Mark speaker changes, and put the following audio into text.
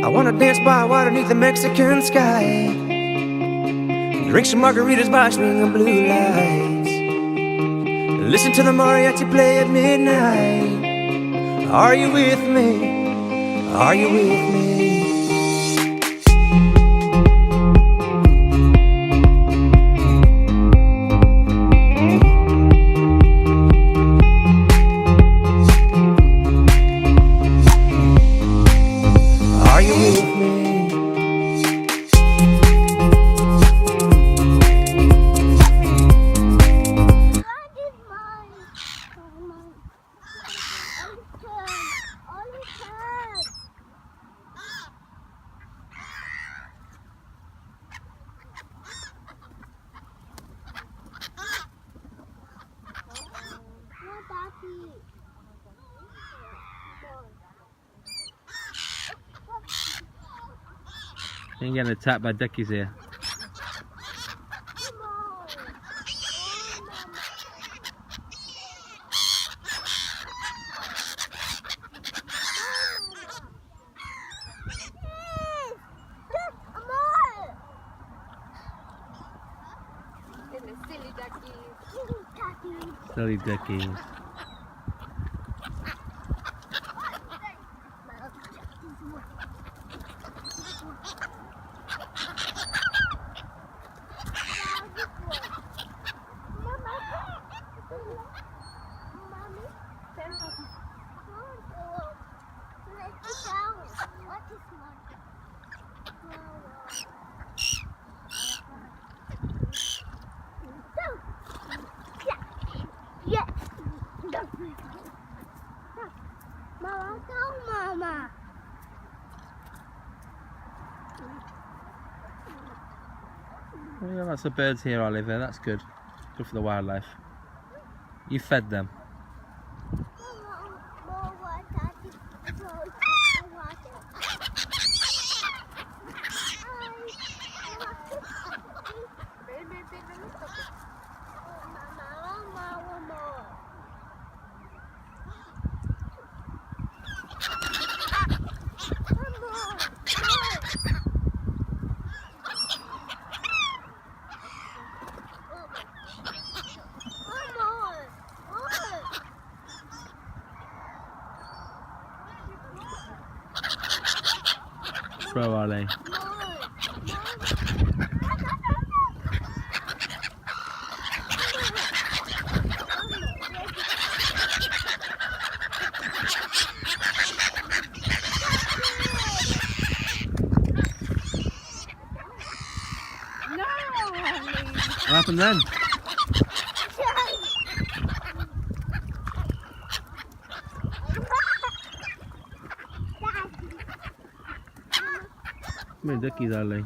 Speaker 1: wanna dance by water beneath the Mexican sky, drink some margaritas by a string of blue lights, listen to the mariachi play at midnight. Are you with me? Are you with me? Are you with me?
Speaker 2: You're getting attacked by duckies here.
Speaker 3: Silly duckies.
Speaker 2: Silly duckies.
Speaker 3: Mama.
Speaker 2: Oh, yeah, lots of birds here, Oliver. That's good. Good for the wildlife. You fed them. Throw Ollie. What happened then? How many duckies are they?